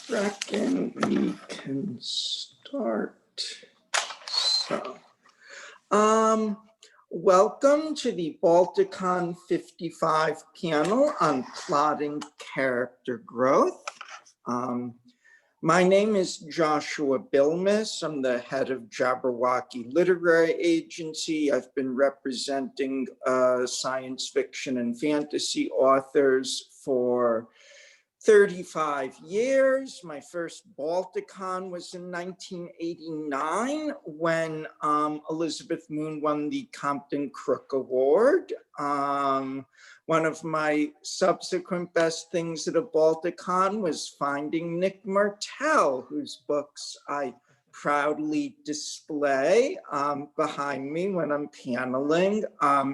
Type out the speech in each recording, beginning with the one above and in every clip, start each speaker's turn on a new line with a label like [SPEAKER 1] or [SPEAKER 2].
[SPEAKER 1] reckon we can start. So, welcome to the Balticon 55 panel on plotting character growth. My name is Joshua Bilmes. I'm the head of Jabberwocky Literary Agency. I've been representing science fiction and fantasy authors for 35 years. My first Balticon was in 1989 when Elizabeth Moon won the Compton Crook Award. One of my subsequent best things at a Balticon was finding Nick Martell, whose books I proudly display behind me when I'm paneling.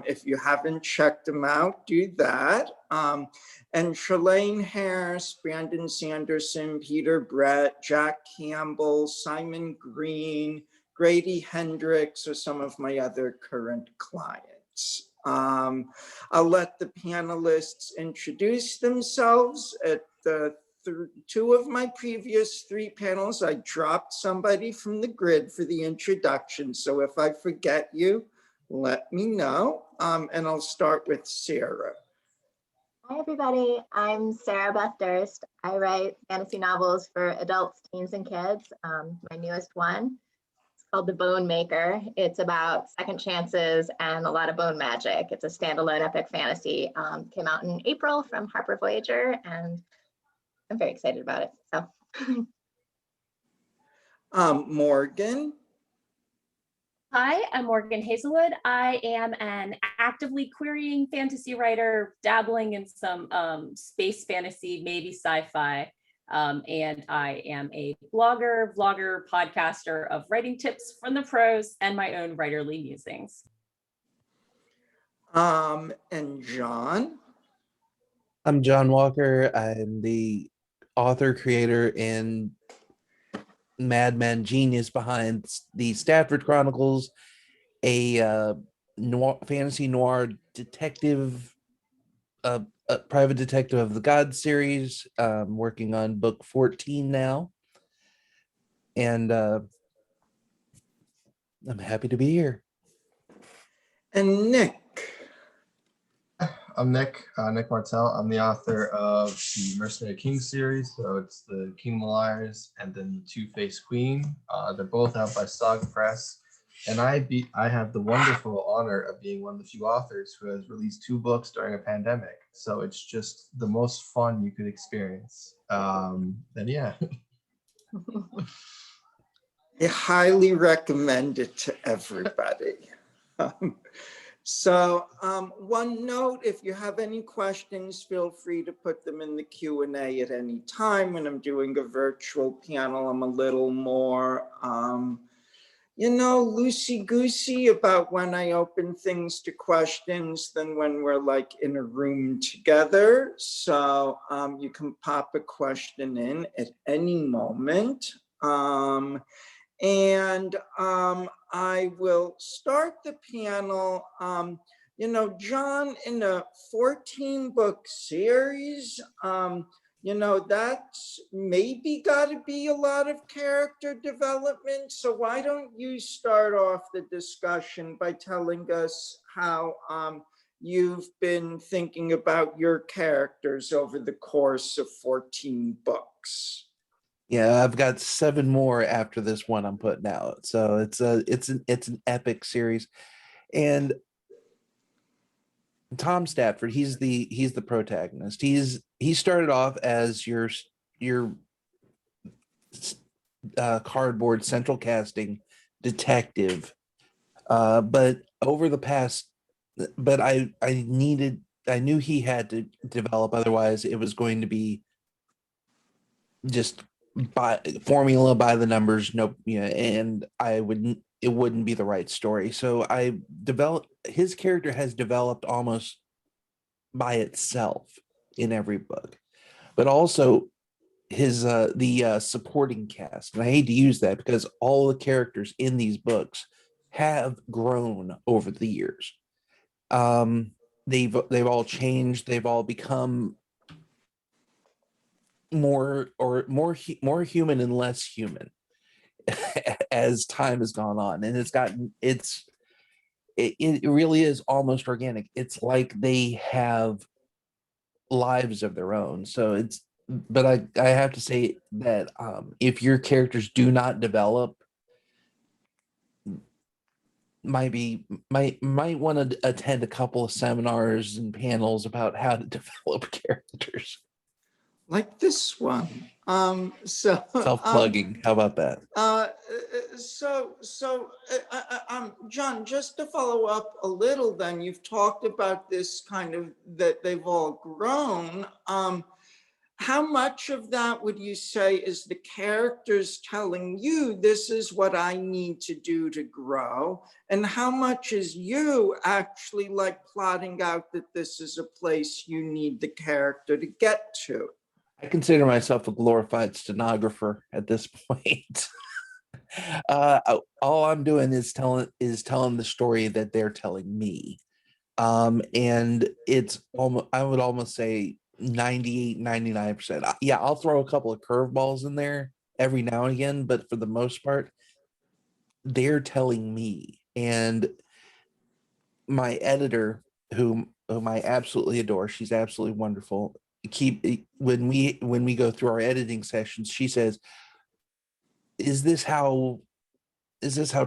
[SPEAKER 1] If you haven't checked them out, do that. And Shalane Harris, Brandon Sanderson, Peter Brett, Jack Campbell, Simon Green, Grady Hendricks are some of my other current clients. I'll let the panelists introduce themselves. At the two of my previous three panels, I dropped somebody from the grid for the introduction. So if I forget you, let me know. And I'll start with Sarah.
[SPEAKER 2] Hi, everybody. I'm Sarah Beth Durst. I write fantasy novels for adults, teens, and kids. My newest one is called The Bone Maker. It's about second chances and a lot of bone magic. It's a standalone epic fantasy. Came out in April from Harper Voyager, and I'm very excited about it. So,
[SPEAKER 1] Morgan.
[SPEAKER 3] Hi, I'm Morgan Hazelwood. I am an actively querying fantasy writer, dabbling in some space fantasy, maybe sci-fi. And I am a blogger, vlogger, podcaster of writing tips from the pros and my own writerly musings.
[SPEAKER 1] And John.
[SPEAKER 4] I'm John Walker. I'm the author, creator, and madman genius behind the Stafford Chronicles, a fantasy noir detective, a private detective of the God series. Working on book 14 now, and I'm happy to be here.
[SPEAKER 1] And Nick.
[SPEAKER 5] I'm Nick Martell. I'm the author of the Mercenary King series. So it's the King of Liars and then the Two-Faced Queen. They're both out by Saga Press. And I have the wonderful honor of being one of the few authors who has released 2 books during a pandemic. So it's just the most fun you could experience. And yeah.
[SPEAKER 1] I highly recommend it to everybody. So one note, if you have any questions, feel free to put them in the Q&A at any time. When I'm doing a virtual panel, I'm a little more, loosey-goosey about when I open things to questions than when we're like in a room together. So you can pop a question in at any moment. And I will start the panel. John, in a 14-book series, that's maybe got to be a lot of character development. So why don't you start off the discussion by telling us how you've been thinking about your characters over the course of 14 books?
[SPEAKER 4] Yeah, I've got 7 more after this one I'm putting out. So it's an epic series. And Tom Stafford, he's the protagonist. He started off as your cardboard central casting detective. But over the past, I knew he had to develop, otherwise it was going to be just by formula, by the numbers, and it wouldn't be the right story. So his character has developed almost by itself in every book, but also the supporting cast. And I hate to use that because all the characters in these books have grown over the years. They've all changed. They've all become more human and less human as time has gone on, and it really is almost organic. It's like they have lives of their own. So but I have to say that if your characters do not develop, might want to attend a couple of seminars and panels about how to develop characters.
[SPEAKER 1] Like this one.
[SPEAKER 4] Self-plugging. How about that?
[SPEAKER 1] John, just to follow up a little, then you've talked about this kind of that they've all grown. How much of that would you say is the characters telling you this is what I need to do to grow? And how much is you actually like plotting out that this is a place you need the character to get to?
[SPEAKER 4] I consider myself a glorified stenographer at this point. All I'm doing is telling the story that they're telling me. And it's almost, I would almost say 98, 99%. Yeah, I'll throw a couple of curveballs in there every now and again, but for the most part, they're telling me. And my editor, whom I absolutely adore, she's absolutely wonderful. When we go through our editing sessions, she says, is this how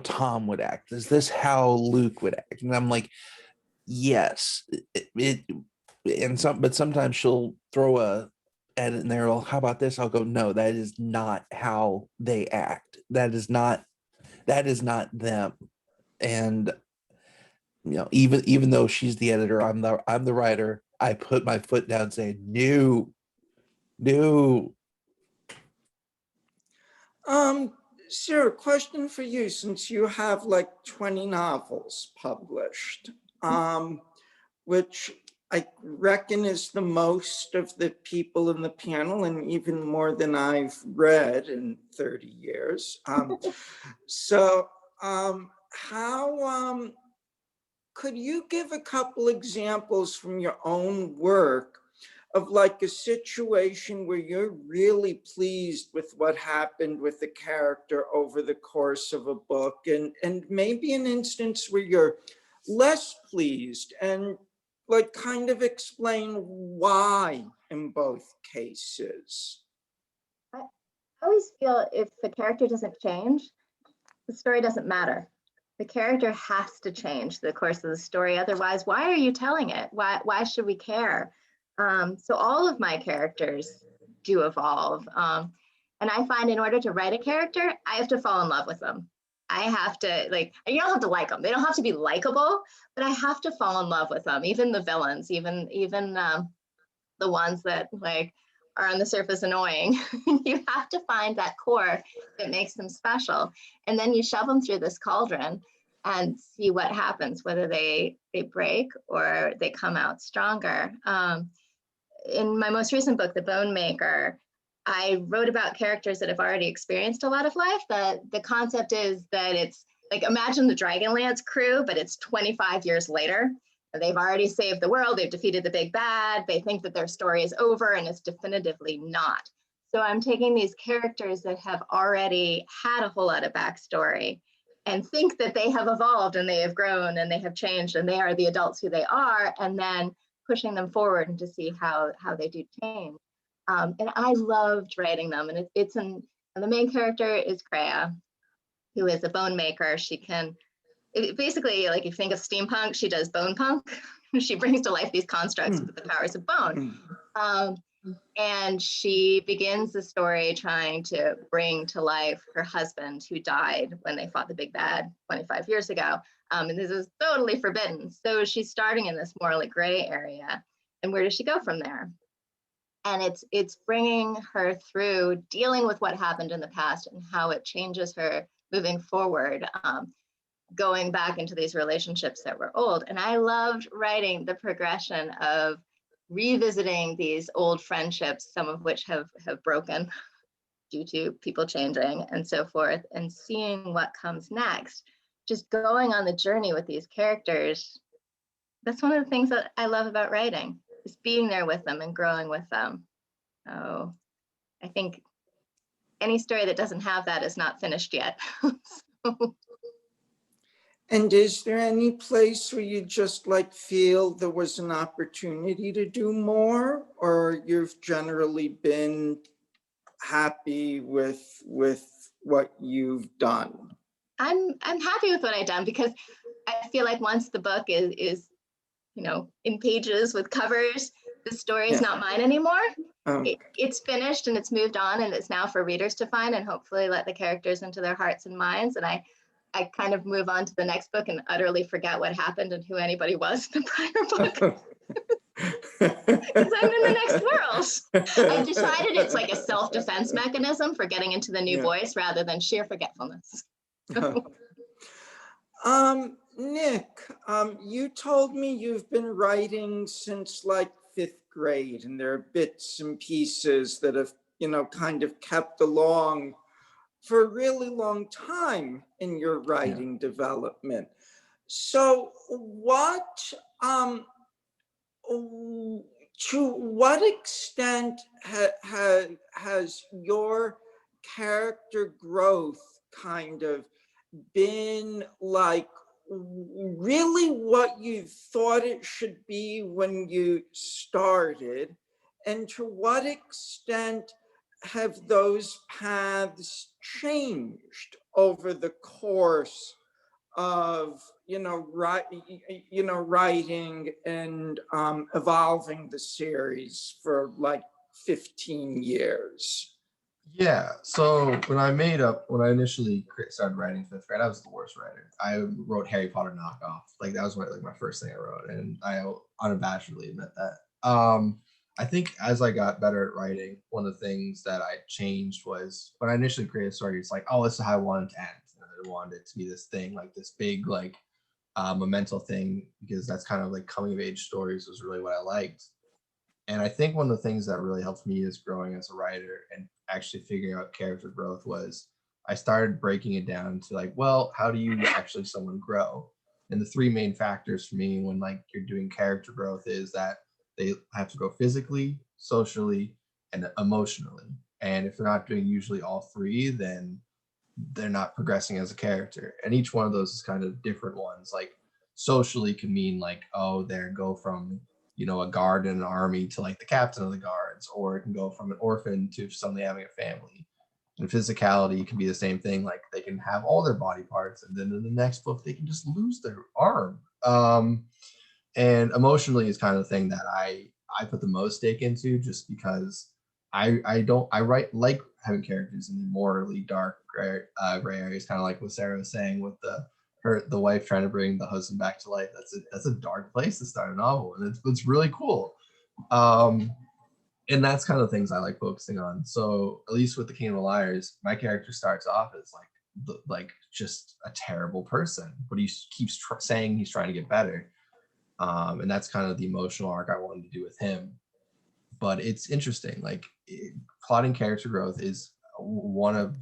[SPEAKER 4] Tom would act? Is this how Luke would act? And I'm like, yes. But sometimes she'll throw a edit in there. Well, how about this? I'll go, no, that is not how they act. That is not them. And even though she's the editor, I'm the writer. I put my foot down saying, no.
[SPEAKER 1] Sarah, question for you, since you have like 20 novels published, which I reckon is the most of the people in the panel and even more than I've read in 30 years. How could you give a couple examples from your own work of like a situation where you're really pleased with what happened with the character over the course of a book, and maybe an instance where you're less pleased, and like kind of explain why in both cases?
[SPEAKER 2] I always feel if the character doesn't change, the story doesn't matter. The character has to change the course of the story. Otherwise, why are you telling it? Why should we care? So all of my characters do evolve. And I find in order to write a character, I have to fall in love with them. I have to, like, you don't have to like them. They don't have to be likable, but I have to fall in love with them. Even the villains, even the ones that like are on the surface annoying. You have to find that core that makes them special. And then you shove them through this cauldron and see what happens, whether they break or they come out stronger. In my most recent book, The Bone Maker, I wrote about characters that have already experienced a lot of life. The concept is that it's like, imagine the Dragonlance crew, but it's 25 years later. They've already saved the world. They've defeated the big bad. They think that their story is over, and it's definitively not. So I'm taking these characters that have already had a whole lot of backstory and think that they have evolved and they have grown and they have changed and they are the adults who they are, and then pushing them forward and to see how they do change. And I loved writing them. And and the main character is Kreia, who is a bone maker. She can, basically, like if you think of steampunk, she does bone punk. She brings to life these constructs with the powers of bone. And she begins the story trying to bring to life her husband, who died when they fought the big bad 25 years ago. And this is totally forbidden. So she's starting in this morally gray area. And where does she go from there? And it's bringing her through dealing with what happened in the past and how it changes her moving forward, going back into these relationships that were old. And I loved writing the progression of revisiting these old friendships, some of which have broken due to people changing and so forth, and seeing what comes next. Just going on the journey with these characters. That's one of the things that I love about writing, is being there with them and growing with them. So I think any story that doesn't have that is not finished yet. So,
[SPEAKER 1] And is there any place where you just like feel there was an opportunity to do more, or you've generally been happy with what you've done?
[SPEAKER 2] I'm happy with what I've done, because I feel like once the book is in pages with covers, the story is
[SPEAKER 1] Yeah.
[SPEAKER 2] not mine anymore.
[SPEAKER 1] Um,
[SPEAKER 2] It's finished and it's moved on, and it's now for readers to find and hopefully let the characters into their hearts and minds. And I kind of move on to the next book and utterly forget what happened and who anybody was in the prior book, because I'm in the next world. I've decided it's like a self-defense mechanism for getting into the new
[SPEAKER 1] Yeah.
[SPEAKER 2] voice rather than sheer forgetfulness.
[SPEAKER 1] Nick, you told me you've been writing since like 5th grade, and there are bits and pieces that have, kind of kept along for a really long time in your writing development. So to what extent has your character growth kind of been like really what you thought it should be when you started? And to what extent have those paths changed over the course of writing and evolving the series for like 15 years?
[SPEAKER 5] Yeah, so when I initially started writing 5th grade, I was the worst writer. I wrote Harry Potter knockoff. Like that was my first thing I wrote, and I unabashedly admit that. I think as I got better at writing, one of the things that I changed was when I initially created a story, it's like, oh, this is how I wanted to end. And I wanted it to be this thing, like this big, like memento thing, because that's kind of like coming of age stories was really what I liked. And I think one of the things that really helped me is growing as a writer and actually figuring out character growth was I started breaking it down to like, well, how do you actually someone grow? And the 3 main factors for me when like you're doing character growth is that they have to grow physically, socially, and emotionally. And if they're not doing usually all 3, then they're not progressing as a character. And each one of those is kind of different ones. Like socially can mean like, oh, they go from a guard in an army to like the captain of the guards, or it can go from an orphan to suddenly having a family. And physicality can be the same thing. Like they can have all their body parts, and then in the next book they can just lose their arm. And emotionally is kind of the thing that I put the most stake into, just because I write like having characters in the morally dark gray areas, kind of like what Sarah was saying with the wife trying to bring the husband back to life. That's a dark place to start a novel, and it's really cool. And that's kind of the things I like focusing on. So at least with the King of Liars, my character starts off as like just a terrible person, but he keeps saying he's trying to get better. And that's kind of the emotional arc I wanted to do with him. But it's interesting, like plotting character growth is one of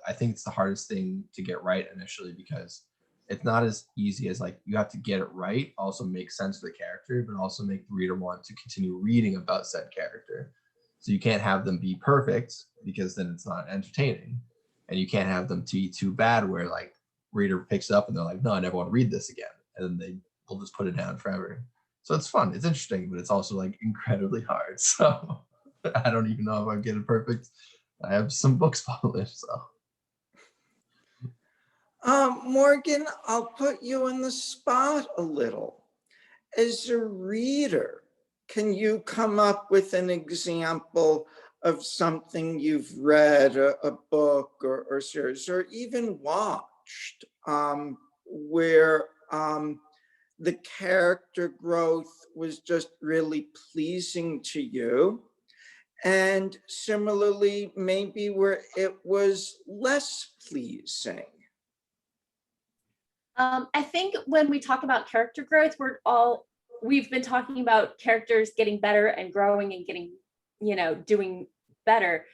[SPEAKER 5] I think it's the hardest thing to get right initially, because it's not as easy as like you have to get it right, also make sense of the character, but also make the reader want to continue reading about said character. So you can't have them be perfect, because then it's not entertaining, and you can't have them be too bad where like reader picks it up and they're like, no, I never want to read this again, and then they'll just put it down forever. So it's fun, it's interesting, but it's also like incredibly hard. So I don't even know if I get it perfect. I have some books published, so.
[SPEAKER 1] Morgan, I'll put you in the spot a little. As a reader, can you come up with an example of something you've read, a book or series, or even watched, where the character growth was just really pleasing to you? And similarly, maybe where it was less pleasing?
[SPEAKER 3] I think when we talk about character growth, we've been talking about characters getting better and growing and getting, doing better.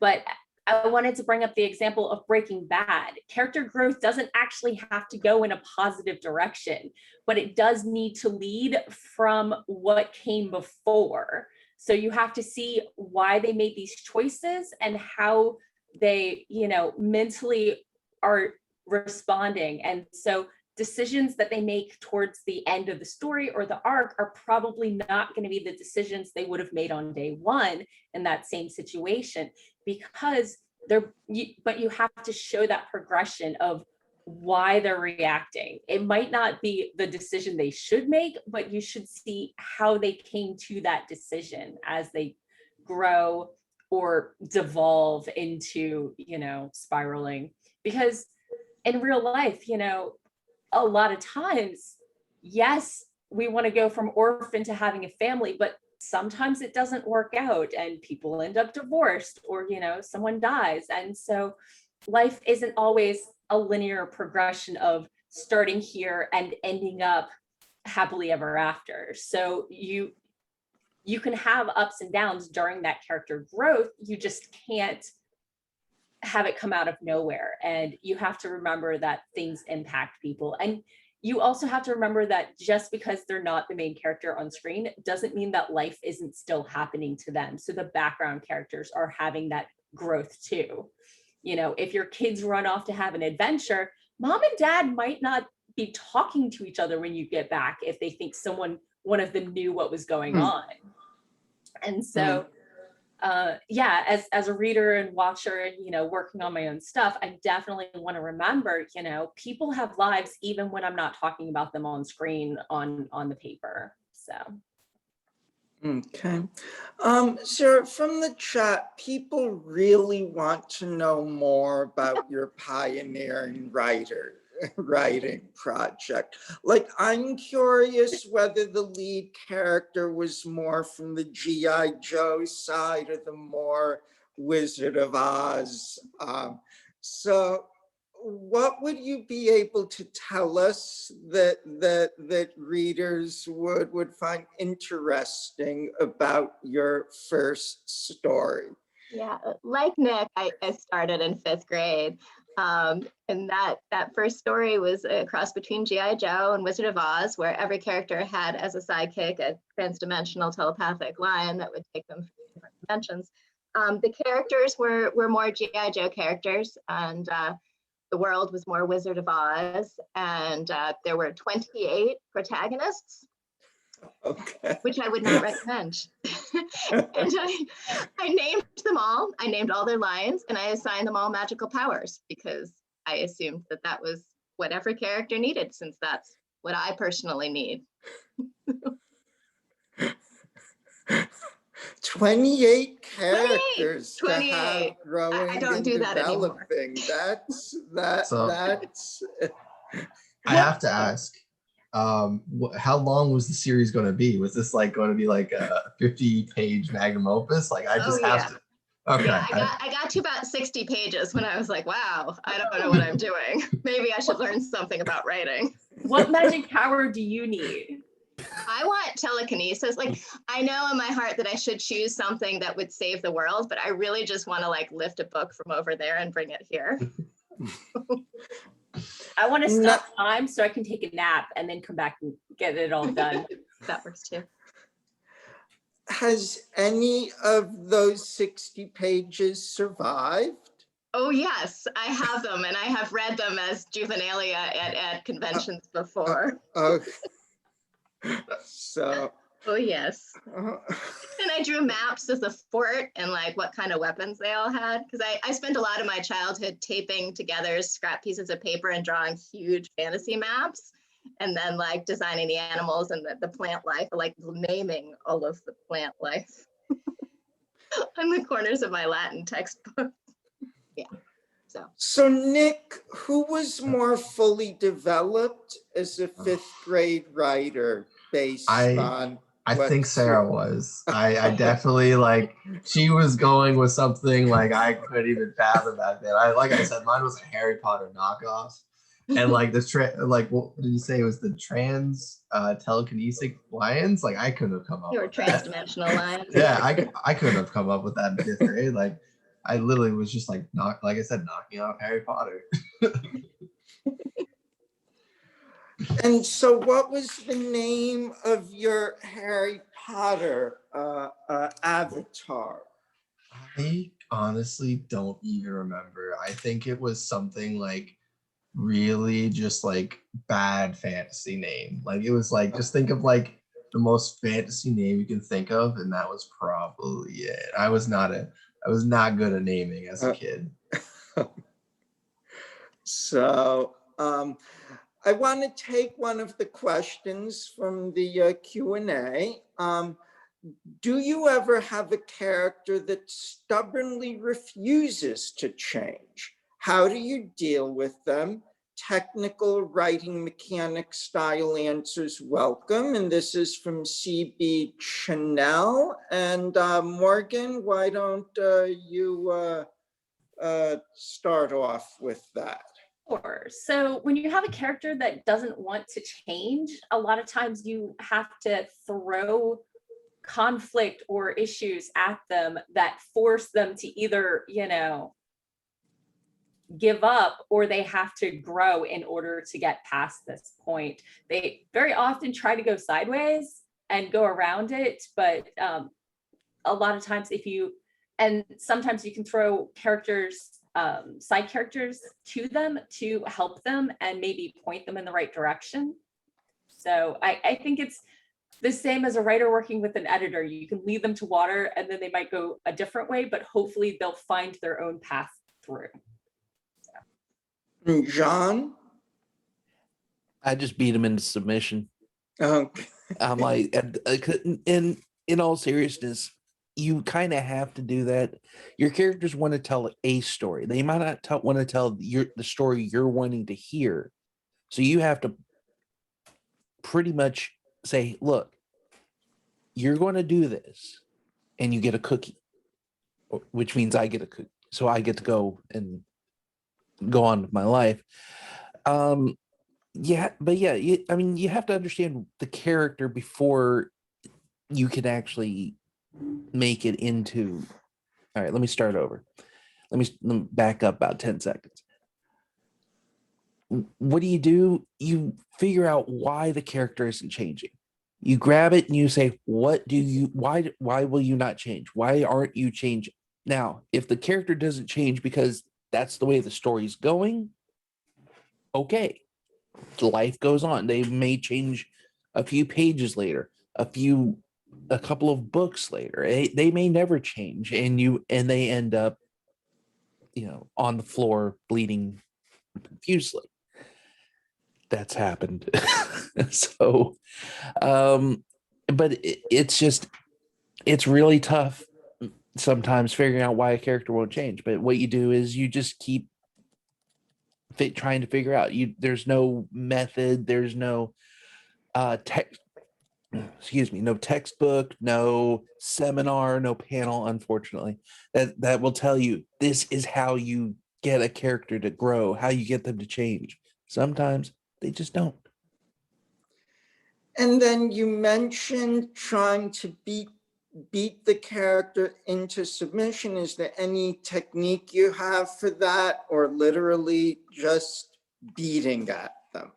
[SPEAKER 3] But I wanted to bring up the example of Breaking Bad. Character growth doesn't actually have to go in a positive direction, but it does need to lead from what came before. So you have to see why they made these choices and how they, mentally are responding. And so decisions that they make towards the end of the story or the arc are probably not going to be the decisions they would have made on day one in that same situation, because but you have to show that progression of why they're reacting. It might not be the decision they should make, but you should see how they came to that decision as they grow or devolve into, spiraling. Because in real life, a lot of times, yes, we want to go from orphan to having a family, but sometimes it doesn't work out and people end up divorced or, someone dies. And so life isn't always a linear progression of starting here and ending up happily ever after. So you can have ups and downs during that character growth. You just can't have it come out of nowhere. And you have to remember that things impact people. And you also have to remember that just because they're not the main character on screen doesn't mean that life isn't still happening to them. So the background characters are having that growth too. If your kids run off to have an adventure, mom and dad might not be talking to each other when you get back if they think one of them knew what was going on. And so as a reader and watcher, working on my own stuff, I definitely want to remember, people have lives even when I'm not talking about them on screen on the paper. So.
[SPEAKER 1] Okay. Sarah, from the chat, people really want to know more about your pioneering writing project. Like, I'm curious whether the lead character was more from the G.I. Joe side or the more Wizard of Oz. So what would you be able to tell us that readers would find interesting about your first story?
[SPEAKER 2] Yeah, like Nick, I started in 5th grade. And that first story was a cross between G.I. Joe and Wizard of Oz, where every character had as a sidekick a transdimensional telepathic line that would take them from different dimensions. The characters were more G.I. Joe characters, and the world was more Wizard of Oz, and there were 28 protagonists,
[SPEAKER 1] Okay.
[SPEAKER 2] which I would not recommend. And I named them all. I named all their lines, and I assigned them all magical powers because I assumed that was what every character needed, since that's what I personally need.
[SPEAKER 1] 28 characters
[SPEAKER 2] 28.
[SPEAKER 1] to have growing
[SPEAKER 2] I don't
[SPEAKER 1] and
[SPEAKER 2] do that anymore.
[SPEAKER 1] developing. That's
[SPEAKER 5] I have to ask, how long was the series going to be? Was this going to be like a 50-page magnum opus? I just have to. Okay.
[SPEAKER 2] Yeah, I got to about 60 pages when I was like, wow, I don't know what I'm doing. Maybe I should learn something about writing.
[SPEAKER 3] What magic power do you need?
[SPEAKER 2] I want telekinesis. I know in my heart that I should choose something that would save the world, but I really just want to lift a book from over there and bring it here.
[SPEAKER 3] I want to stop time so I can take a nap and then come back and get it all done.
[SPEAKER 2] That works too.
[SPEAKER 1] Has any of those 60 pages survived?
[SPEAKER 2] Oh yes, I have them, and I have read them as juvenilia at conventions before.
[SPEAKER 1] So.
[SPEAKER 2] Oh yes. And I drew maps of the fort and what kind of weapons they all had, because I spent a lot of my childhood taping together scrap pieces of paper and drawing huge fantasy maps, and then designing the animals and the plant life, naming all of the plant life on the corners of my Latin textbook. Yeah.
[SPEAKER 1] So Nick, who was more fully developed as a 5th grade writer based on?
[SPEAKER 5] I think Sarah was. I definitely she was going with something I couldn't even fathom back then. Like I said, mine was a Harry Potter knockoff. And what did you say it was the telekinetic lions? I couldn't have come up with
[SPEAKER 2] Transdimensional lions.
[SPEAKER 5] Yeah, I couldn't have come up with that in 5th grade. I literally was just like like I said, knocking off Harry Potter.
[SPEAKER 1] And so what was the name of your Harry Potter avatar?
[SPEAKER 5] I honestly don't even remember. I think it was something like really just like bad fantasy name. Like it was like, just think of like the most fantasy name you can think of, and that was probably it. I was not good at naming as a kid.
[SPEAKER 1] So I want to take one of the questions from the Q&A. Do you ever have a character that stubbornly refuses to change? How do you deal with them? Technical writing mechanic style answers welcome. And this is from CB Chanel. And Morgan, why don't you start off with that?
[SPEAKER 3] Sure. So when you have a character that doesn't want to change, a lot of times you have to throw conflict or issues at them that force them to either, give up, or they have to grow in order to get past this point. They very often try to go sideways and go around it, but a lot of times sometimes you can throw characters, side characters to them to help them and maybe point them in the right direction. So I think it's the same as a writer working with an editor. You can lead them to water and then they might go a different way, but hopefully they'll find their own path through.
[SPEAKER 1] John?
[SPEAKER 4] I just beat him into submission.
[SPEAKER 1] Okay.
[SPEAKER 4] I'm like, in all seriousness, you kind of have to do that. Your characters want to tell a story. They might not want to tell the story you're wanting to hear. So you have to pretty much say, look, you're going to do this and you get a cookie, which means I get a cookie. So I get to go on with my life. Yeah, but yeah, you have to understand the character before you can actually make it into. All right, let me start over. Let me back up about 10 seconds. What do? You figure out why the character isn't changing. You grab it and you say, why will you not change? Why aren't you changing? Now, if the character doesn't change because that's the way the story's going, okay, life goes on. They may change a few pages later, a couple of books later. They may never change, and they end up, on the floor bleeding profusely. That's happened. So, but it's really tough sometimes figuring out why a character won't change. But what you do is you just keep trying to figure out. There's no method. There's no no textbook, no seminar, no panel, unfortunately, that will tell you this is how you get a character to grow, how you get them to change. Sometimes they just don't.
[SPEAKER 1] And then you mentioned trying to beat the character into submission. Is there any technique you have for that, or literally just beating at them?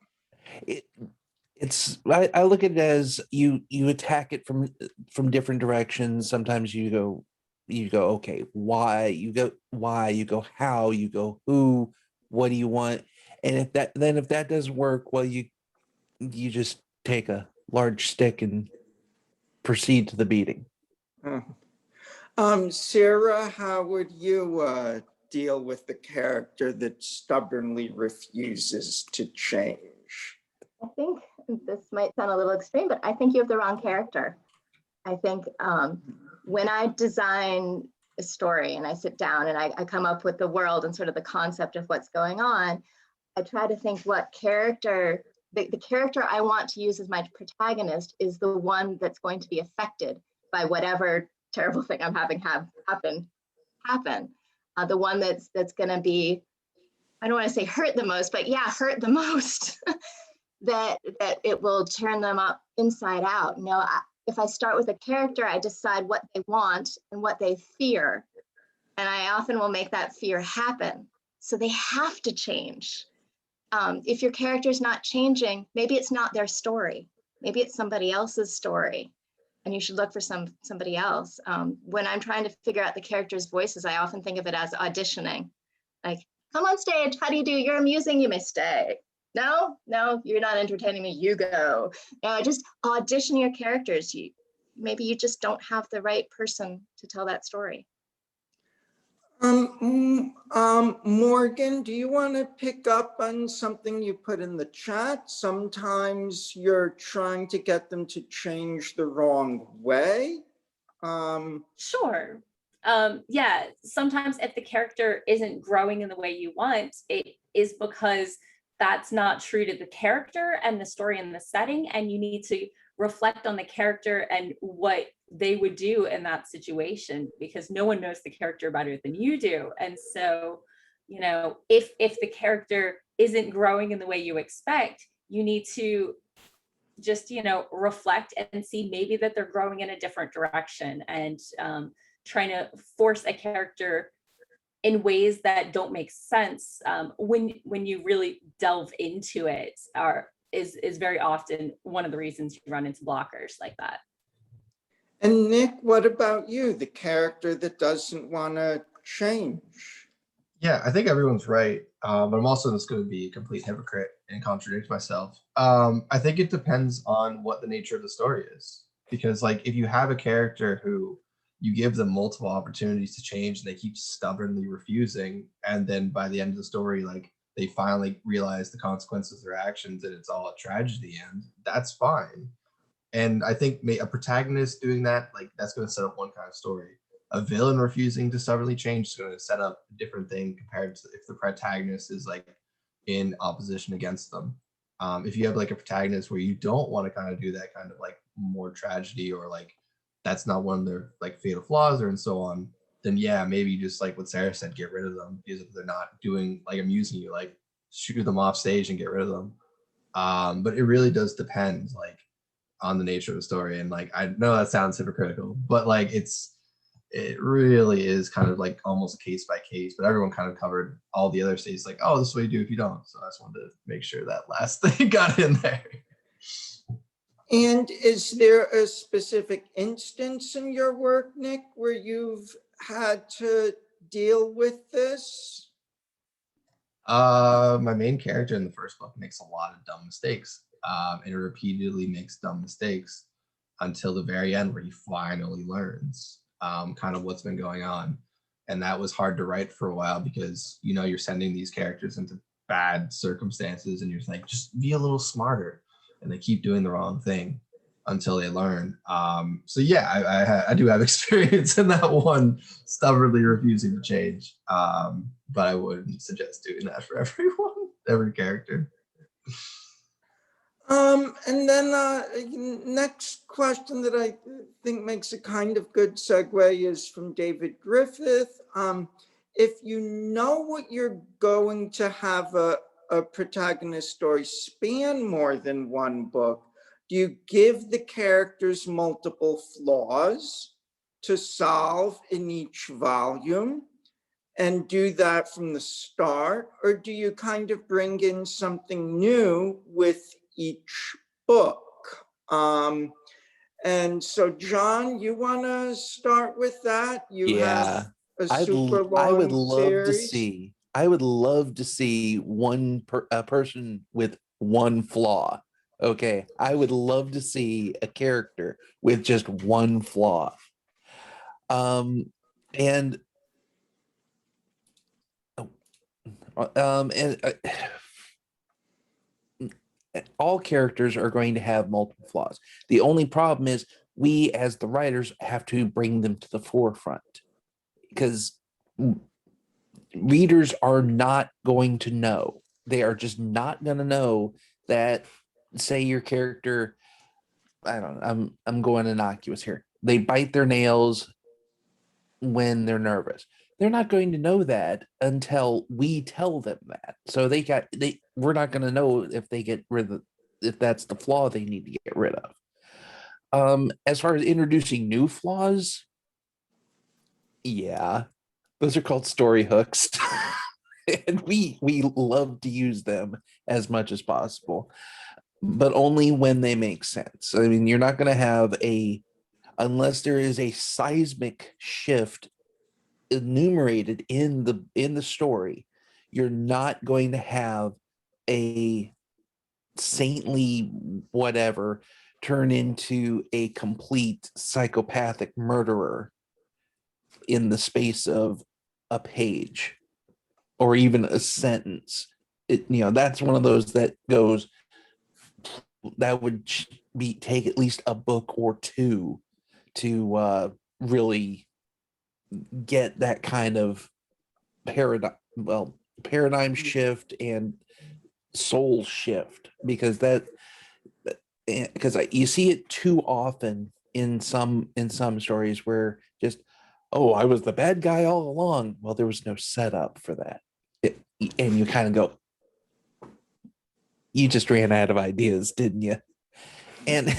[SPEAKER 4] I look at it as you attack it from different directions. Sometimes you go, okay, why? You go how? You go who? What do you want? And if that doesn't work, well, you just take a large stick and proceed to the beating.
[SPEAKER 1] Sarah, how would you deal with the character that stubbornly refuses to change?
[SPEAKER 2] I think this might sound a little extreme, but I think you have the wrong character. I think when I design a story and I sit down and I come up with the world and sort of the concept of what's going on, I try to think what character, the character I want to use as my protagonist is the one that's going to be affected by whatever terrible thing I'm having happen. The one that's going to be, I don't want to say hurt the most, but yeah, hurt the most. that it will turn them up inside out. If I start with a character, I decide what they want and what they fear. And I often will make that fear happen. So they have to change. If your character's not changing, maybe it's not their story. Maybe it's somebody else's story. And you should look for somebody else. When I'm trying to figure out the characters' voices, I often think of it as auditioning. Like, come on stage, how do you do? You're amusing, you may stay. No, you're not entertaining me, you go. Just audition your characters. Maybe you just don't have the right person to tell that story.
[SPEAKER 1] Morgan, do you want to pick up on something you put in the chat? Sometimes you're trying to get them to change the wrong way.
[SPEAKER 3] Sure. Yeah, sometimes if the character isn't growing in the way you want, it is because that's not true to the character and the story and the setting, and you need to reflect on the character and what they would do in that situation, because no one knows the character better than you do. And so, you know, if the character isn't growing in the way you expect, you need to just, you know, reflect and see maybe that they're growing in a different direction, and trying to force a character in ways that don't make sense when you really delve into it is very often one of the reasons you run into blockers like that.
[SPEAKER 1] And Nick, what about you? The character that doesn't want to change?
[SPEAKER 5] Yeah, I think everyone's right. But I'm also just going to be a complete hypocrite and contradict myself. I think it depends on what the nature of the story is. Because like if you have a character who you give them multiple opportunities to change and they keep stubbornly refusing, and then by the end of the story, like they finally realize the consequences of their actions and it's all a tragedy end, that's fine. And I think a protagonist doing that, like that's going to set up one kind of story. A villain refusing to stubbornly change is going to set up a different thing compared to if the protagonist is like in opposition against them. If you have like a protagonist where you don't want to kind of do that kind of like more tragedy, or like that's not one of their like fatal flaws or and so on, then yeah, maybe just like what Sarah said, get rid of them, because if they're not doing like amusing you, like shoot them off stage and get rid of them. But it really does depend like on the nature of the story. And like I know that sounds hypocritical, but like it really is kind of like almost case by case, but everyone kind of covered all the other states like, oh, this is what you do if you don't. So I just wanted to make sure that last thing got in there.
[SPEAKER 1] And is there a specific instance in your work, Nick, where you've had to deal with this?
[SPEAKER 5] My main character in the first book makes a lot of dumb mistakes, and repeatedly makes dumb mistakes until the very end, where he finally learns kind of what's been going on. And that was hard to write for a while, because you know you're sending these characters into bad circumstances and you're like, just be a little smarter, and they keep doing the wrong thing until they learn. So yeah, I do have experience in that one, stubbornly refusing to change, but I wouldn't suggest doing that for everyone, every character.
[SPEAKER 1] And then next question that I think makes a kind of good segue is from David Griffith. If you know what you're going to have a protagonist story span more than one book, do you give the characters multiple flaws to solve in each volume and do that from the start? Or do you kind of bring in something new with each book? And so John, you want to start with that? You have a super long
[SPEAKER 4] I would love to
[SPEAKER 1] series.
[SPEAKER 4] see. I would love to see a person with one flaw. Okay, I would love to see a character with just one flaw. And all characters are going to have multiple flaws. The only problem is we, as the writers, have to bring them to the forefront, because readers are not going to know. They are just not going to know that, say your character, I don't know, I'm going innocuous here. They bite their nails when they're nervous. They're not going to know that until we tell them that. So we're not going to know if they get rid of, if that's the flaw they need to get rid of. As far as introducing new flaws, yeah, Those are called story hooks. And we love to use them as much as possible, but only when they make sense. I mean, you're not going to have unless there is a seismic shift enumerated in the story, you're not going to have a saintly whatever turn into a complete psychopathic murderer in the space of a page or even a sentence. That's one of those that goes, that would take at least a book or two to really get that kind of paradigm shift and soul shift, because you see it too often in some stories where just, oh, I was the bad guy all along. Well, there was no setup for that. And you kind of go, you just ran out of ideas, didn't you? And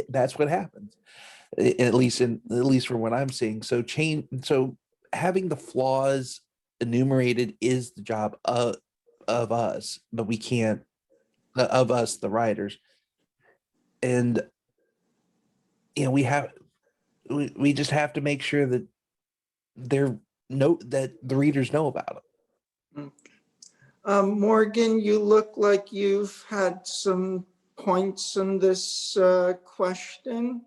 [SPEAKER 4] that's what happens, at least for what I'm seeing. So having the flaws enumerated is the job of us, but we can't, of us, the writers. And we just have to make sure that that the readers know about it.
[SPEAKER 1] Morgan, you look like you've had some points on this question.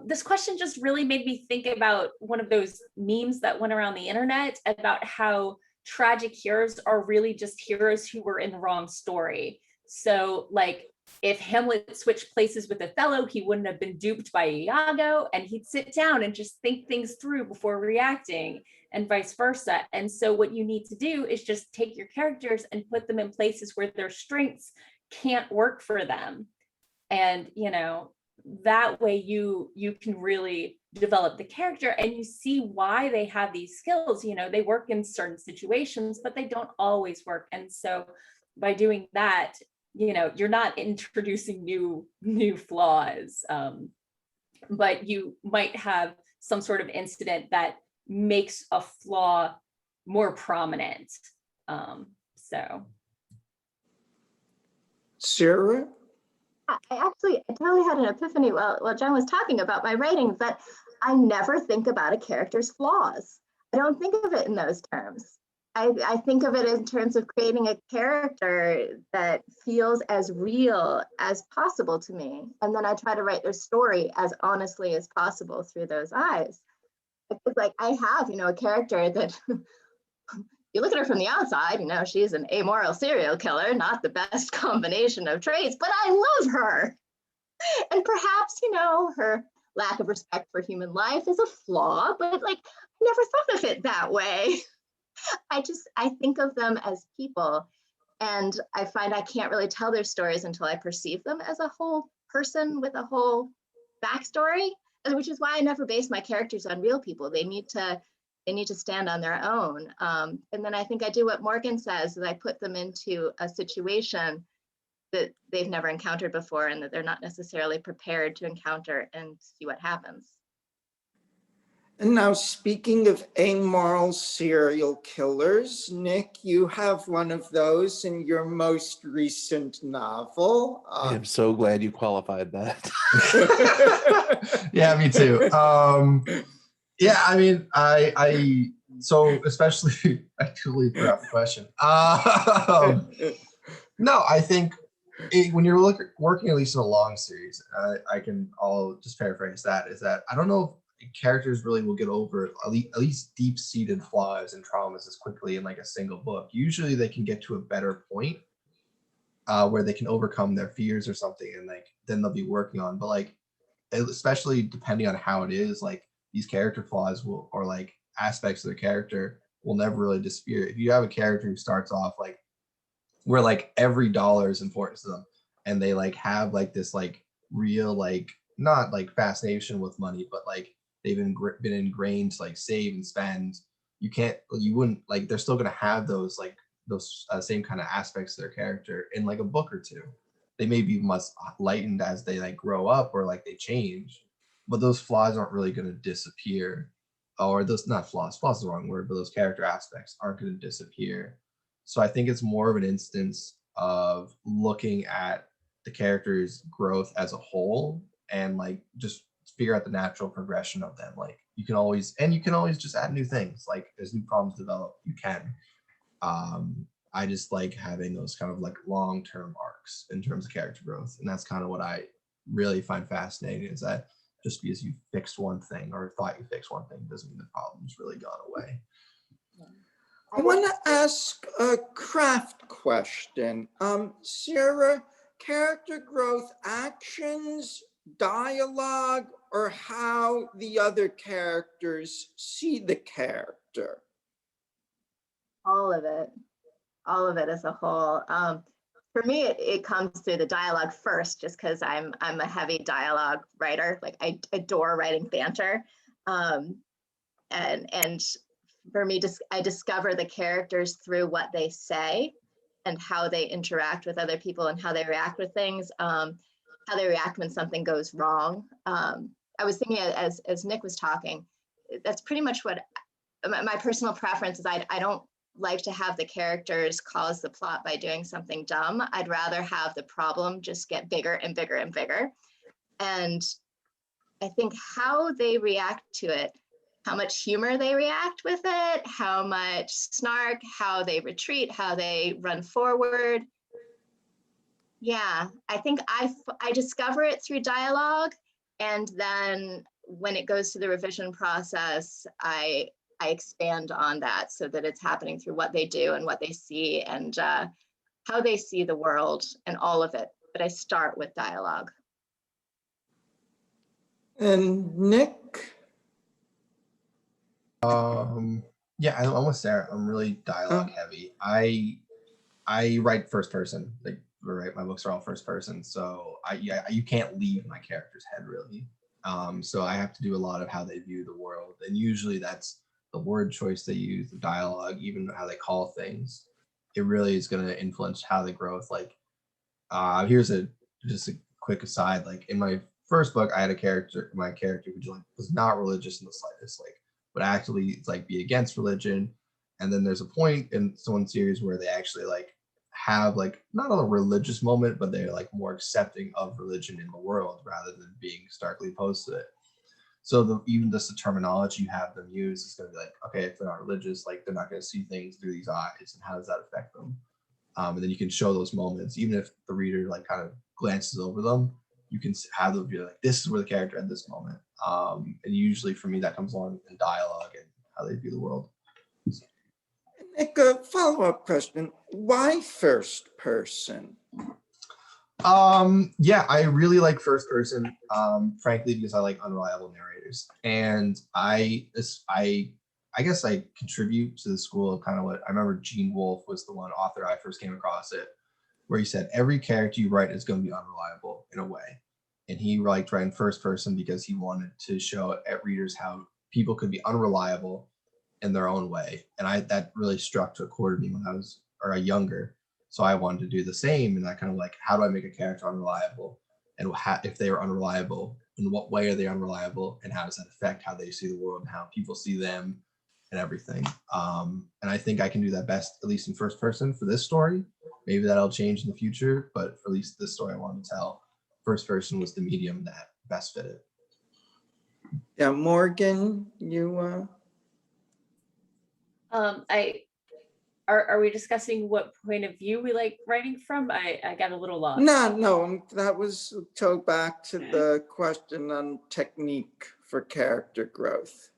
[SPEAKER 3] This question just really made me think about one of those memes that went around the internet about how tragic heroes are really just heroes who were in the wrong story. So like, if Hamlet switched places with Othello, he wouldn't have been duped by Iago, and he'd sit down and just think things through before reacting, and vice versa. And so what you need to do is just take your characters and put them in places where their strengths can't work for them. And, that way you can really develop the character, and you see why they have these skills. They work in certain situations, but they don't always work. And so by doing that, you're not introducing new flaws, but you might have some sort of incident that makes a flaw more prominent.
[SPEAKER 1] Sarah?
[SPEAKER 2] I totally had an epiphany while Jen was talking about my writings, that I never think about a character's flaws. I don't think of it in those terms. I think of it in terms of creating a character that feels as real as possible to me. And then I try to write their story as honestly as possible through those eyes. It's like I have, a character that you look at her from the outside, she's an amoral serial killer, not the best combination of traits, but I love her. And perhaps, her lack of respect for human life is a flaw, but like, I never thought of it that way. I think of them as people, and I find I can't really tell their stories until I perceive them as a whole person with a whole backstory, which is why I never base my characters on real people. They need to stand on their own. And then I think I do what Morgan says, that I put them into a situation that they've never encountered before and that they're not necessarily prepared to encounter, and see what happens.
[SPEAKER 1] And now, speaking of amoral serial killers, Nick, you have one of those in your most recent novel.
[SPEAKER 4] I am so glad you qualified that.
[SPEAKER 5] Yeah, me too. Yeah, I mean, so especially, I totally forgot the question. No, I think when you're working at least in a long series, I'll just paraphrase that, is that I don't know if characters really will get over at least deep-seated flaws and traumas as quickly in like a single book. Usually they can get to a better point where they can overcome their fears or something, and like then they'll be working on. But like, especially depending on how it is, like these character flaws or like aspects of the character will never really disappear. If you have a character who starts off like where like every dollar is important to them, and they like have like this like real like, not like fascination with money, but like they've been ingrained to like save and spend, you wouldn't like, they're still going to have those same kind of aspects of their character in like a book or two. They may be much lightened as they like grow up or like they change, but those flaws aren't really going to disappear or those, not flaws is the wrong word, but those character aspects aren't going to disappear. So I think it's more of an instance of looking at the character's growth as a whole and like just figure out the natural progression of them. Like you can always just add new things. Like as new problems develop, you can. I just like having those kind of like long-term arcs in terms of character growth. And that's kind of what I really find fascinating, is that just because you fixed one thing or thought you fixed one thing doesn't mean the problem's really gone away.
[SPEAKER 1] I want to ask a craft question. Sarah, character growth, actions, dialogue, or how the other characters see the character?
[SPEAKER 2] All of it as a whole. For me, it comes through the dialogue first, just because I'm a heavy dialogue writer. Like I adore writing banter, and for me, I discover the characters through what they say and how they interact with other people and how they react with things, how they react when something goes wrong. I was thinking as Nick was talking, that's pretty much what my personal preference is. I don't like to have the characters cause the plot by doing something dumb. I'd rather have the problem just get bigger and bigger and bigger. And I think how they react to it, how much humor they react with it, how much snark, how they retreat, how they run forward. Yeah, I think I discover it through dialogue. And then when it goes to the revision process, I expand on that so that it's happening through what they do and what they see and how they see the world and all of it. But I start with dialogue.
[SPEAKER 1] And Nick?
[SPEAKER 5] Yeah, I'm with Sarah. I'm really dialogue heavy. I write first person. Like, right, my books are all first person, so you can't leave my character's head really. So I have to do a lot of how they view the world, and usually that's the word choice they use, the dialogue, even how they call things. It really is going to influence how they grow. Like, here's just a quick aside. Like in my first book, I had my character who was not religious in the slightest, like would actually like be against religion. And then there's a point in one series where they actually like have like not a religious moment, but they're like more accepting of religion in the world rather than being starkly opposed to it. So even just the terminology you have them use is going to be like, okay, if they're not religious, like they're not going to see things through these eyes, and how does that affect them? And then you can show those moments, even if the reader like kind of glances over them, you can have them be like, this is where the character at this moment. And usually for me, that comes along in dialogue and how they view the world.
[SPEAKER 1] Nick, a follow-up question. Why first person?
[SPEAKER 5] Yeah, I really like first person, frankly, because I like unreliable narrators. And I guess I contribute to the school of kind of what I remember. Gene Wolfe was the one author I first came across it, where he said every character you write is going to be unreliable in a way. And he liked writing first person because he wanted to show at readers how people could be unreliable in their own way. And that really struck to a chord with me when I was younger. So I wanted to do the same. And that kind of like, how do I make a character unreliable? And if they are unreliable, in what way are they unreliable? And how does that affect how they see the world and how people see them and everything? And I think I can do that best, at least in first person for this story. Maybe that'll change in the future, but for at least this story I wanted to tell, first person was the medium that best fit it.
[SPEAKER 1] Yeah, Morgan, you...
[SPEAKER 3] Are we discussing what point of view we like writing from? I got a little lost.
[SPEAKER 1] No, that was to back to the question on technique for character growth.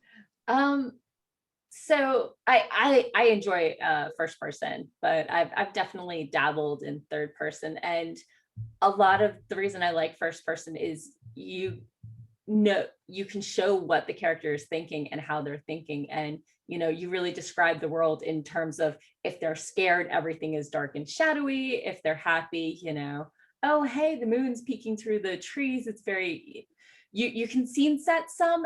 [SPEAKER 3] So I enjoy first person, but I've definitely dabbled in third person, and a lot of the reason I like first person is you can show what the character is thinking and how they're thinking, and you really describe the world in terms of if they're scared, everything is dark and shadowy. If they're happy, oh hey, the moon's peeking through the trees. It's very you can scene set some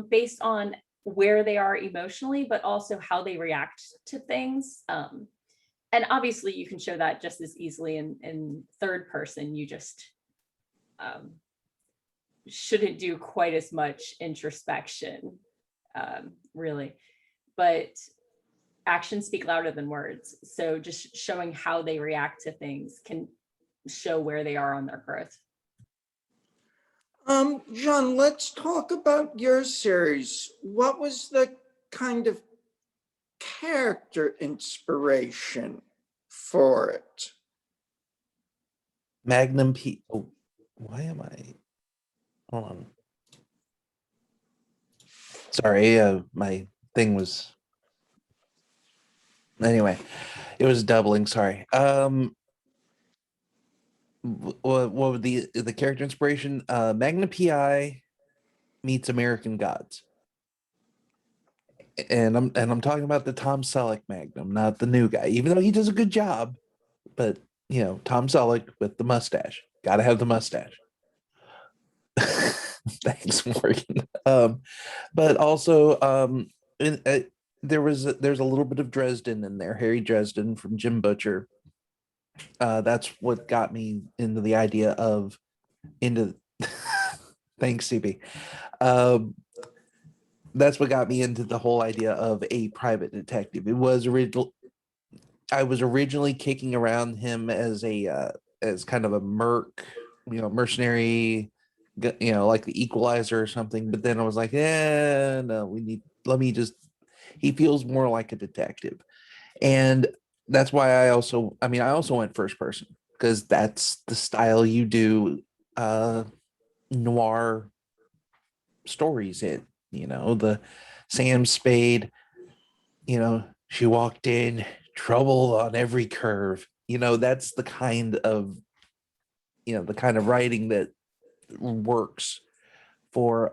[SPEAKER 3] based on where they are emotionally, but also how they react to things. And obviously you can show that just as easily in third person. You just shouldn't do quite as much introspection really. But actions speak louder than words. So just showing how they react to things can show where they are on their growth.
[SPEAKER 1] John, let's talk about your series. What was the kind of character inspiration for it?
[SPEAKER 4] Magnum P. Oh, why am I? Hold on. Sorry, my thing was. Anyway, it was doubling. Sorry. What would the character inspiration? Magnum PI meets American Gods, and I'm talking about the Tom Selleck Magnum, not the new guy. Even though he does a good job, but you know, Tom Selleck with the mustache. Got to have the mustache. Thanks, Morgan. But also, there's a little bit of Dresden in there, Harry Dresden from Jim Butcher. That's what got me into the idea of into. Thanks, CB. That's what got me into the whole idea of a private detective. It was original. I was originally kicking around him as a as kind of a mercenary, like the Equalizer or something. But then I was like, no, let me just. He feels more like a detective, and that's why I also went first person because that's the style you do noir stories in. The Sam Spade. She walked in, trouble on every curve. That's the kind of writing that works for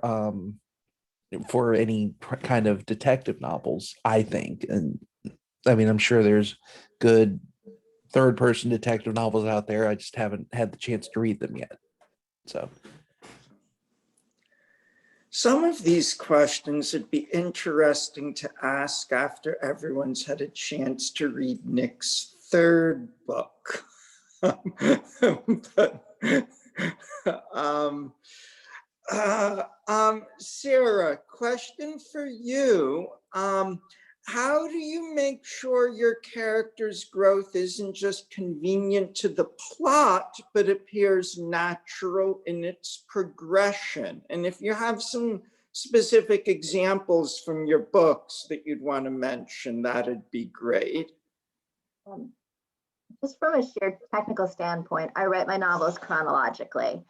[SPEAKER 4] any kind of detective novels, I think. And I mean, I'm sure there's good third person detective novels out there. I just haven't had the chance to read them yet. So
[SPEAKER 1] some of these questions would be interesting to ask after everyone's had a chance to read Nick's third book. Sarah, question for you. How do you make sure your character's growth isn't just convenient to the plot, but appears natural in its progression? And if you have some specific examples from your books that you'd want to mention, that'd be great.
[SPEAKER 2] Just from a sheer technical standpoint, I write my novels chronologically.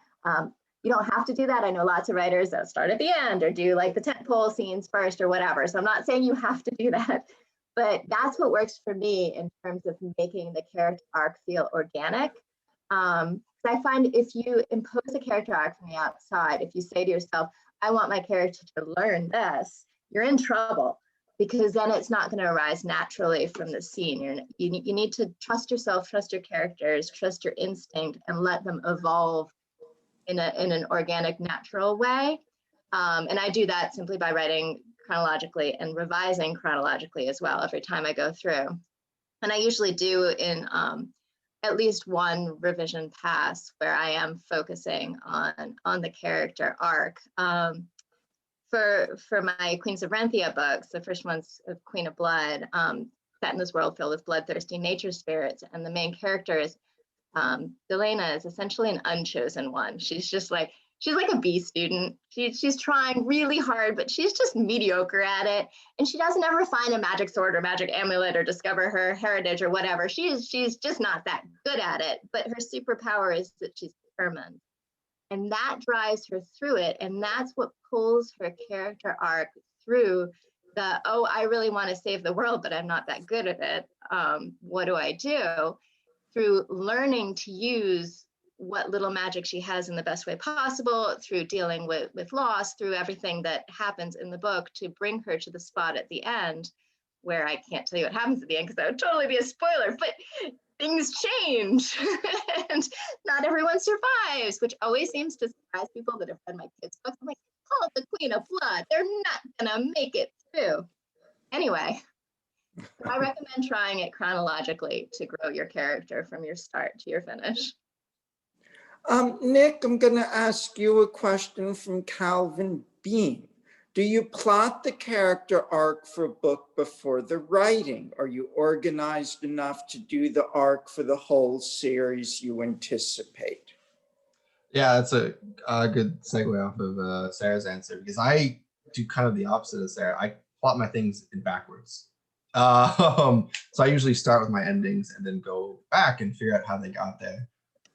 [SPEAKER 2] You don't have to do that. I know lots of writers that start at the end or do like the tentpole scenes first or whatever. So I'm not saying you have to do that, but that's what works for me in terms of making the character arc feel organic. I find if you impose a character arc from the outside, if you say to yourself, I want my character to learn this, you're in trouble because then it's not going to arise naturally from the scene. You need to trust yourself, trust your characters, trust your instinct, and let them evolve in an organic, natural way. And I do that simply by writing chronologically and revising chronologically as well every time I go through. And I usually do in at least one revision pass where I am focusing on the character arc. For my Queens of Renthia books, the first one's Queen of Blood, set in this world filled with bloodthirsty nature spirits, and the main character is Delena is essentially an unchosen one. She's like a B student. She's trying really hard, but she's just mediocre at it. And she doesn't ever find a magic sword or magic amulet or discover her heritage or whatever. She's just not that good at it. But her superpower is that she's determined. And that drives her through it. And that's what pulls her character arc through the, oh, I really want to save the world, but I'm not that good at it. What do I do? Through learning to use what little magic she has in the best way possible, through dealing with loss, through everything that happens in the book to bring her to the spot at the end, where I can't tell you what happens at the end because that would totally be a spoiler, but things change and not everyone survives, which always seems to surprise people that have read my kids' books. I'm like, oh, the Queen of Blood, they're not gonna make it through. Anyway. I recommend trying it chronologically to grow your character from your start to your finish.
[SPEAKER 1] Nick, I'm going to ask you a question from Calvin Bean. Do you plot the character arc for a book before the writing? Are you organized enough to do the arc for the whole series you anticipate?
[SPEAKER 5] Yeah, that's a good segue off of Sarah's answer, because I do kind of the opposite of Sarah. I plot my things in backwards. So I usually start with my endings and then go back and figure out how they got there.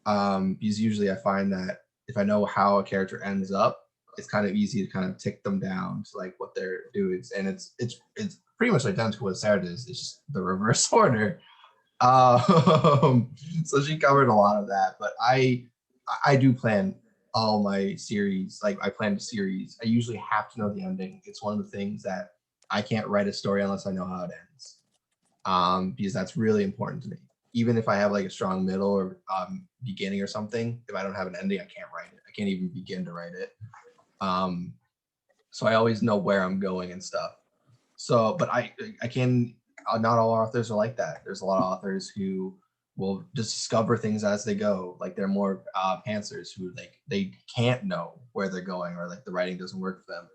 [SPEAKER 5] Because usually I find that if I know how a character ends up, it's kind of easy to kind of tick them down to like what they're doing, and it's pretty much identical to what Sarah does. It's just the reverse order. So she covered a lot of that, but I do plan all my series. Like I plan a series. I usually have to know the ending. It's one of the things that I can't write a story unless I know how it ends. Because that's really important to me. Even if I have like a strong middle or beginning or something, if I don't have an ending, I can't write it. I can't even begin to write it. So I always know where I'm going and stuff. So, but I can, not all authors are like that. There's a lot of authors who will discover things as they go. Like they're more pantsers who they can't know where they're going, or like the writing doesn't work for them.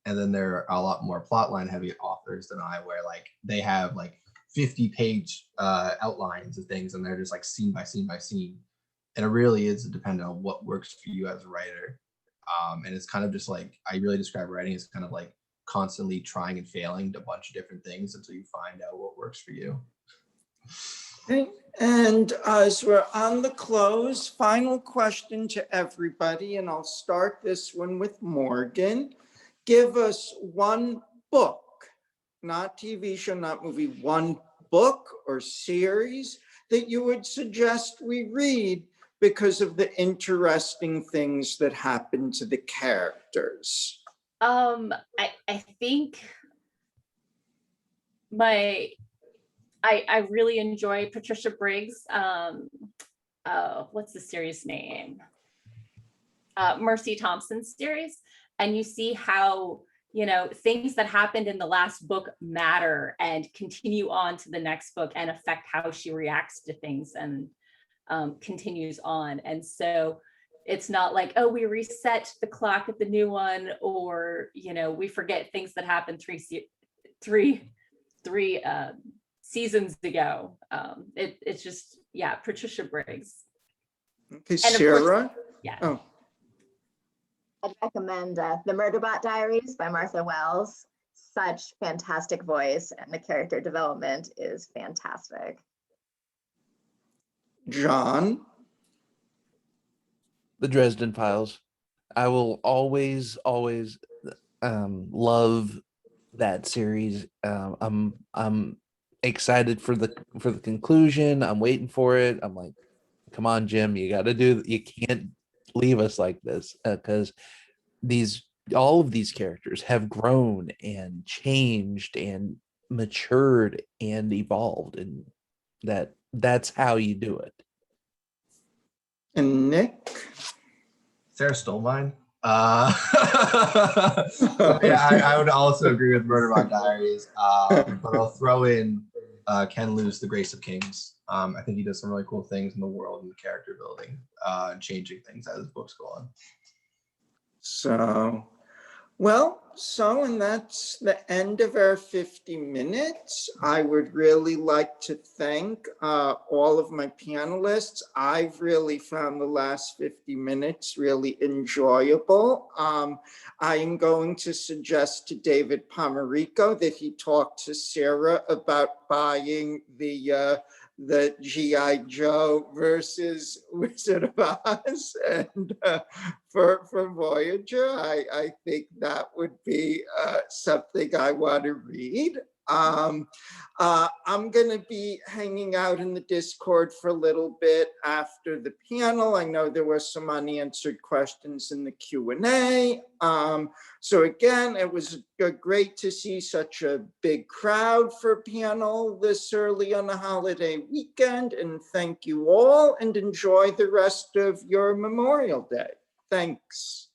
[SPEAKER 5] And then there are a lot more plotline heavy authors than I, where like they have like 50-page outlines of things, and they're just like scene by scene by scene. And it really is dependent on what works for you as a writer. And it's kind of just like, I really describe writing as kind of like constantly trying and failing a bunch of different things until you find out what works for you.
[SPEAKER 1] Okay. And as we're on the close, final question to everybody, and I'll start this one with Morgan. Give us one book, not TV show, not movie, one book or series that you would suggest we read because of the interesting things that happen to the characters.
[SPEAKER 3] I think I really enjoy Patricia Briggs. What's the series name? Mercy Thompson's series. And you see how, things that happened in the last book matter and continue on to the next book and affect how she reacts to things and continues on. And so it's not like, oh, we reset the clock at the new one, or, we forget things that happened three seasons ago. It's just, yeah, Patricia Briggs.
[SPEAKER 1] Okay, Sarah?
[SPEAKER 3] Yeah.
[SPEAKER 1] Oh.
[SPEAKER 2] I'd recommend The Murderbot Diaries by Martha Wells. Such fantastic voice, and the character development is fantastic.
[SPEAKER 1] John?
[SPEAKER 4] The Dresden Files. I will always love that series. I'm excited for the conclusion. I'm waiting for it. I'm like, come on, Jim, you can't leave us like this, because all of these characters have grown and changed and matured and evolved, and that's how you do it.
[SPEAKER 1] And Nick?
[SPEAKER 5] Sarah stole mine. Yeah, I would also agree with Murderbot Diaries, but I'll throw in Ken Liu's The Grace of Kings. I think he does some really cool things in the world and the character building, and changing things as his books go on.
[SPEAKER 1] And that's the end of our 50 minutes. I would really like to thank all of my panelists. I've really found the last 50 minutes really enjoyable. I am going to suggest to David Pomerico that he talk to Sarah about buying the G.I. Joe versus Wizard of Oz, and for Voyager, I think that would be something I want to read. I'm going to be hanging out in the Discord for a little bit after the panel. I know there were some unanswered questions in the Q&A. So again, it was great to see such a big crowd for a panel this early on a holiday weekend. And thank you all, and enjoy the rest of your Memorial Day. Thanks.